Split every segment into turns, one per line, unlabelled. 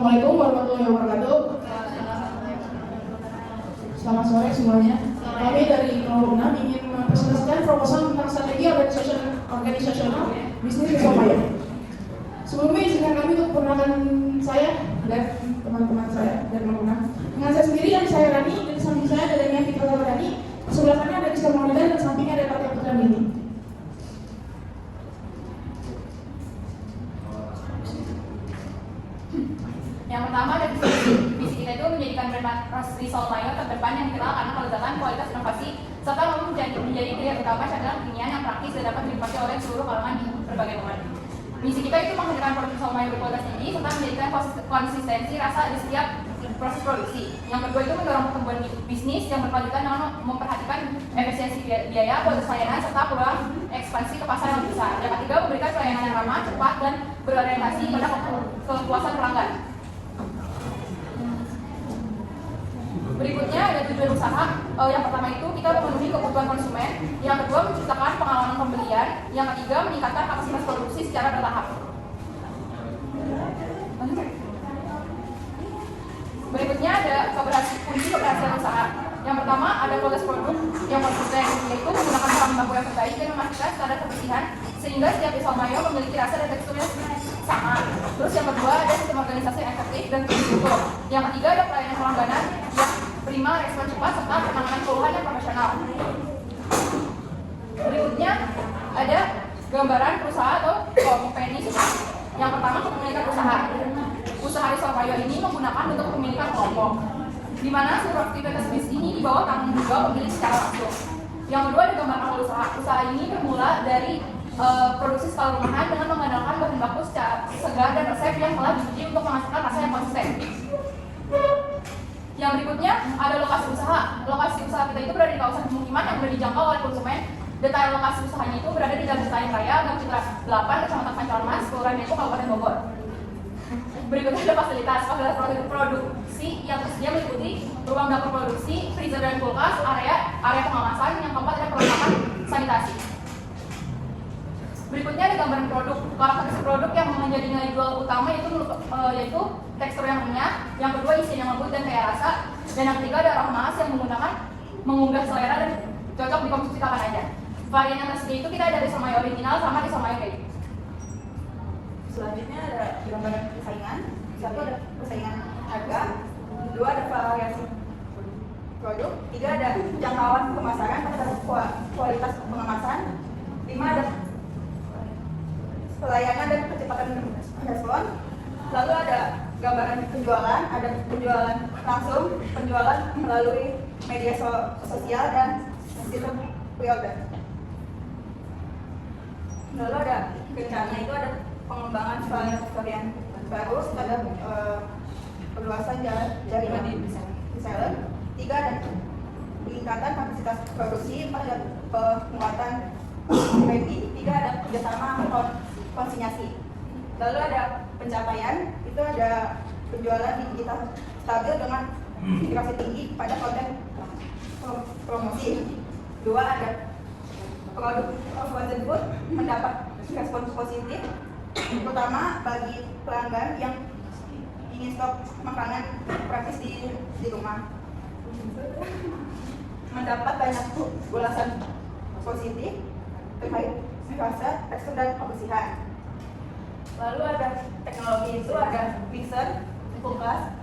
Assalamualaikum warahmatullahi wabarakatuh. Selamat sore semuanya. Kami dari 06 ingin mempresentasikan proposal tentang strategi organisasional bisnis di Surabaya. Sebelumnya izinkan kami untuk perkenalkan saya dan teman-teman saya dari 06. Dengan saya sendiri dan saya Rani, dan samping saya ada Daniel Fitra Rani, sebelah kanan ada Rizka Maulida dan sampingnya ada Fatia Putra Mini.
Yang pertama dari visi kita itu menjadikan brand Risol Mayo terdepan yang dikenal karena kelezatan, kualitas, inovasi, serta mampu menjadi pilihan utama cadangan kekinian yang praktis dan dapat dinikmati oleh seluruh kalangan di berbagai momen. Misi kita itu menghadirkan produk Risol Mayo berkualitas tinggi serta menjadikan konsistensi rasa di setiap proses produksi. Yang kedua itu mendorong pertumbuhan bisnis yang berkelanjutan dengan memperhatikan efisiensi biaya, kualitas layanan, serta peluang ekspansi ke pasar yang besar. Yang ketiga memberikan pelayanan yang ramah, cepat, dan berorientasi pada kepuasan pelanggan. Berikutnya ada tujuan usaha. Yang pertama itu kita memenuhi kebutuhan konsumen. Yang kedua menciptakan pengalaman pembelian. Yang ketiga meningkatkan kapasitas produksi secara bertahap. Berikutnya ada kunci keberhasilan usaha. Yang pertama ada kualitas produk yang konsisten, yaitu menggunakan bahan baku yang terbaik dan memastikan standar kebersihan sehingga setiap Risol Mayo memiliki rasa dan tekstur yang sama. Terus yang kedua ada sistem organisasi yang efektif dan terstruktur. Yang ketiga ada pelayanan pelangganan yang prima, respon cepat, serta penanganan keluhan yang profesional. Berikutnya ada gambaran perusahaan atau company. Yang pertama kepemilikan usaha. Usaha Risol Mayo ini menggunakan bentuk kepemilikan kelompok, di mana seluruh aktivitas bisnis ini di bawah tanggung jawab pemilik secara langsung. Yang kedua ada gambaran awal usaha. Usaha ini bermula dari produksi skala rumahan dengan mengandalkan bahan baku segar dan resep yang telah diuji untuk menghasilkan rasa yang konsisten. Yang berikutnya ada lokasi usaha. Lokasi usaha kita itu berada di kawasan pemukiman yang mudah dijangkau oleh konsumen. Detail lokasi usahanya itu berada di Jalan Selayang Raya, Gang Citra 8, Kecamatan Pancoran Mas, Kelurahan Depok, Kabupaten Bogor. Berikutnya ada fasilitas produksi yang tersedia meliputi ruang dapur produksi, freezer dan kulkas, area pengemasan. Yang keempat ada perlengkapan sanitasi. Berikutnya ada gambaran produk. Karakteristik produk yang menjadi nilai jual utama yaitu tekstur yang renyah, yang kedua isian yang lembut dan kaya rasa, dan yang ketiga ada aroma khas yang mengunggah selera dan cocok dikonsumsi kapan aja. Varian yang tersedia itu kita ada Risol Mayo original sama Risol Mayo keju.
Selanjutnya ada gambaran persaingan. Satu ada persaingan harga, dua ada variasi produk, tiga ada jangkauan pemasaran, empat ada kualitas pengemasan, lima ada pelayanan dan kecepatan respon. Lalu ada gambaran penjualan, ada penjualan langsung, penjualan melalui media sosial dan sistem pre-order. Lalu ada kencangnya itu ada pengembangan varian baru, ada perluasan jaringan reseller, tiga ada peningkatan kapasitas produksi, empat ada penguatan branding, tiga ada kerjasama konsinyasi. Lalu ada pencapaian, itu ada penjualan di digital stabil dengan integrasi tinggi pada konten promosi. Dua ada produk frozen food mendapat respon positif, terutama bagi pelanggan yang ingin stok makanan praktis di rumah. Mendapat banyak ulasan positif terkait rasa, tekstur, dan kebersihan. Lalu ada teknologi itu ada mixer, kulkas,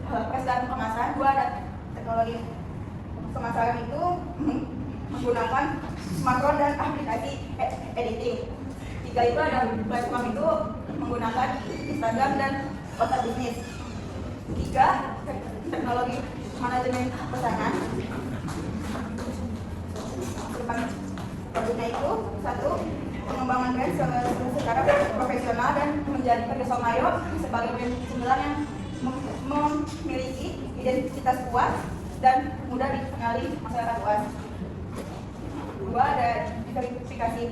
press dan kemasan. Dua ada teknologi pemasaran itu menggunakan smartphone dan aplikasi editing. Tiga itu ada platform itu menggunakan Instagram dan WhatsApp bisnis. Tiga teknologi manajemen pesanan. Produknya itu satu pengembangan brand secara profesional dan menjadikan Risol Mayo sebagai brand cemilan yang memiliki identitas kuat dan mudah dikenali masyarakat luas. Dua ada verifikasi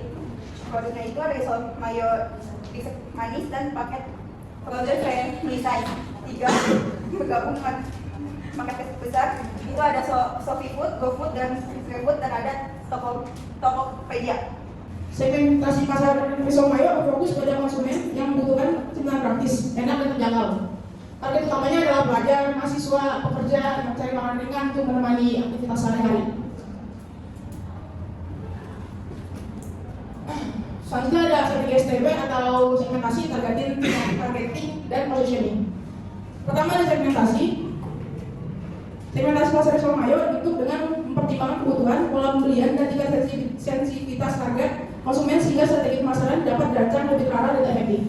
produknya itu ada Risol Mayo manis dan paket frozen friendly size. Tiga bergabung dengan paket besar itu ada Sofi Food, GoFood dan Food dan ada Tokopedia.
Segmentasi pasar Risomayo berfokus pada konsumen yang membutuhkan kemudahan praktis, enak dan terjangkau. Target utamanya adalah pelajar, mahasiswa, pekerja yang mencari makan ringan untuk menemani aktivitas sehari-hari. Selanjutnya ada strategi STB atau segmentasi, targeting, dan positioning. Pertama ada segmentasi. Segmentasi pasar Risomayo dibentuk dengan mempertimbangkan kebutuhan, pola pembelian, dan tingkat sensitivitas target konsumen sehingga strategi pemasaran dapat dirancang lebih terarah dan efektif.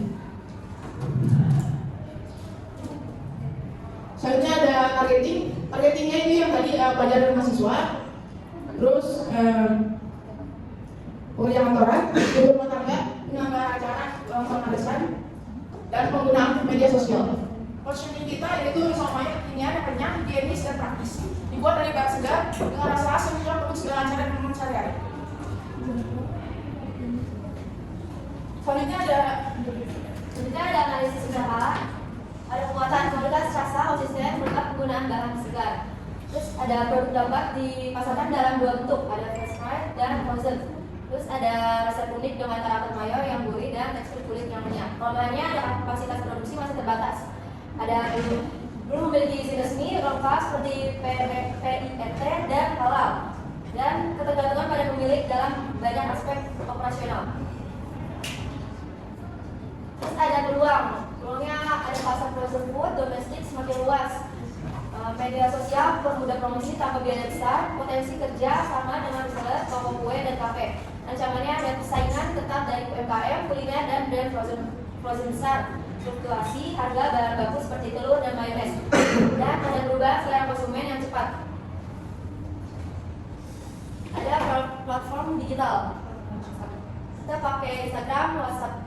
Selanjutnya ada targeting. Targetingnya ini yang tadi pelajar dan mahasiswa, terus pekerja kantoran, ibu rumah tangga, penyelenggara acara pemanasan, dan penggunaan media sosial. Positioning kita yaitu Risomayo kekinian, kenyang, higienis, dan praktis. Dibuat dari bahan segar dengan rasa khas yang cocok untuk segala acara dan momen sehari-hari. Selanjutnya ada
analisis usaha, ada penguatan kualitas rasa konsisten berkat penggunaan bahan segar. Terus ada produk dampak dipasarkan dalam dua bentuk, ada fresh fried dan frozen. Terus ada resep unik dengan karakter mayo yang gurih dan tekstur kulit yang renyah. Problemnya ada kapasitas produksi masih terbatas. Belum memiliki izin resmi lengkap seperti PIET dan halal, dan ketergantungan pada pemilik dalam banyak aspek operasional. Terus ada peluangnya ada pasar frozen food domestik semakin luas, media sosial permudah promosi tanpa biaya besar, potensi kerja sama dengan reseller, toko kue dan kafe. Ancamannya ada persaingan ketat dari UMKM, kuliner dan brand frozen besar, fluktuasi harga bahan baku seperti telur dan mayones, dan ada perubahan selera konsumen yang cepat. Ada platform digital. Kita pakai Instagram,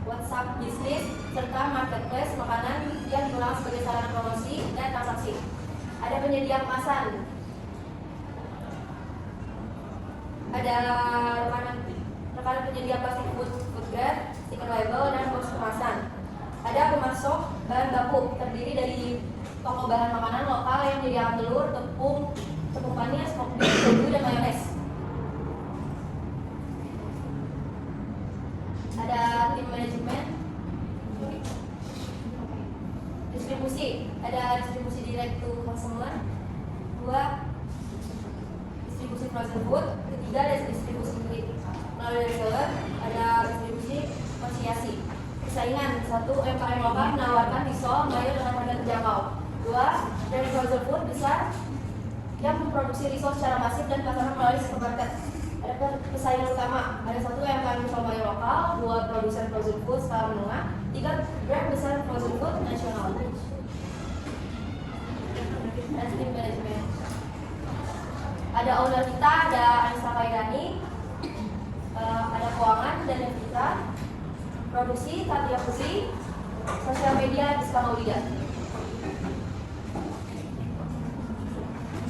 WhatsApp bisnis, serta marketplace makanan yang digunakan sebagai sarana promosi dan transaksi. Ada penyedia kemasan. Ada rekanan penyedia plastik food grade, stiker label, dan box kemasan. Ada pemasok bahan baku terdiri dari toko bahan makanan lokal yang menyediakan telur, tepung manis, smoke beef, keju, dan mayones. Ada tim manajemen, distribusi, ada distribusi direct to consumer, 2 distribusi frozen food, 3 ada distribusi melalui reseller, ada distribusi konsiliasi. Persaingan, 1 UMKM lokal menawarkan risol mayo dengan harga terjangkau, 2 dari frozen food besar yang memproduksi risol secara masif dan pasaran melalui supermarket. Ada persaingan utama, ada 1 UMKM risol mayo lokal, 2 produsen frozen food skala menengah, 3 brand besar frozen food nasional. Dan tim manajemen. Ada owner kita, ada Anissa Kaidani, ada keuangan dan kita, produksi Tatia Putri, sosial media Rizka Maulida.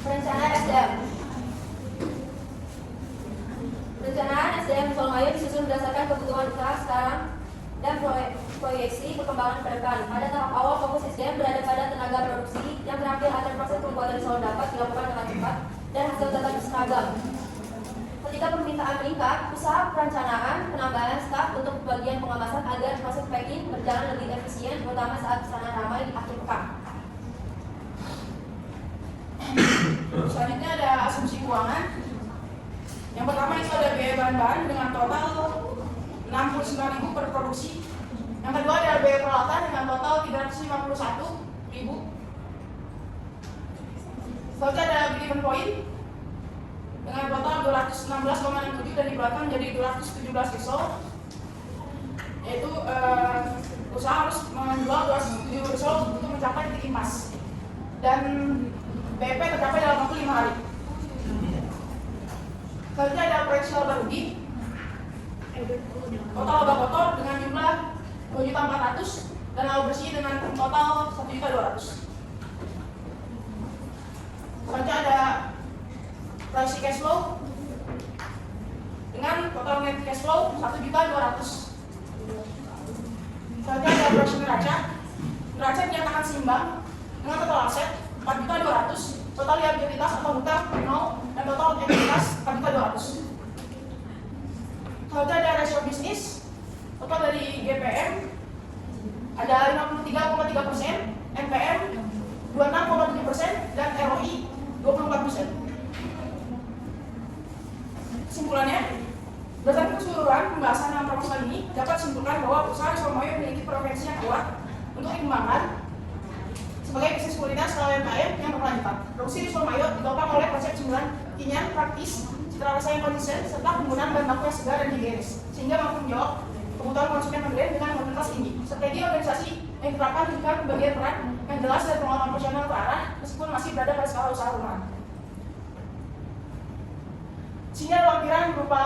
Perencanaan SDM. Perencanaan SDM Risomayo disusun berdasarkan kebutuhan usaha sekarang dan proyeksi perkembangan ke depan. Pada tahap awal, fokus SDM berada pada tenaga produksi yang terakhir agar proses pembuatan risol dapat dilakukan dengan cepat dan hasil tetap seragam. Ketika permintaan meningkat, usaha perencanaan penambahan staf untuk bagian pengemasan agar proses packing berjalan lebih efisien, terutama saat pesanan ramai di akhir pekan.
Selanjutnya ada asumsi keuangan. Yang pertama itu ada biaya bahan-bahan dengan total 69.000 per produksi. Yang kedua ada biaya peralatan dengan total 351.000. Selanjutnya ada break-even point dengan total 216,67 dan dibelakang menjadi 217 risol. Yaitu usaha harus menjual 207 risol untuk mencapai titik emas. Dan BP tercapai dalam waktu 5 hari. Selanjutnya ada proyeksi laba rugi. Total laba kotor dengan jumlah 2.400.000 dan laba bersih dengan total 1.200.000. Selanjutnya ada proyeksi cash flow dengan total net cash flow 1.200.000. Selanjutnya ada proyeksi neraca. Neraca dinyatakan seimbang dengan total aset 4.200.000, total liabilitas atau hutang 0, dan total ekuitas 4.200.000. Kalau kita ada rasio bisnis, total dari GPM ada 53,3%, NPM 26,7%, dan ROI 24%. Kesimpulannya, berdasarkan keseluruhan pembahasan dalam proposal ini dapat disimpulkan bahwa usaha Risol Mayo memiliki preferensi yang kuat untuk dikembangkan sebagai bisnis kuliner skala UMKM yang berkelanjutan. Produksi Risol Mayo ditopang oleh konsep cemilan kekinian, praktis, cita rasa yang konsisten, serta penggunaan bahan baku yang segar dan higienis, sehingga mampu menjawab kebutuhan konsumen modern dengan mobilitas tinggi. Strategi organisasi yang diterapkan menunjukkan pembagian peran yang jelas dan pengalaman profesional terarah meskipun masih berada pada skala usaha rumahan. Sehingga lampiran berupa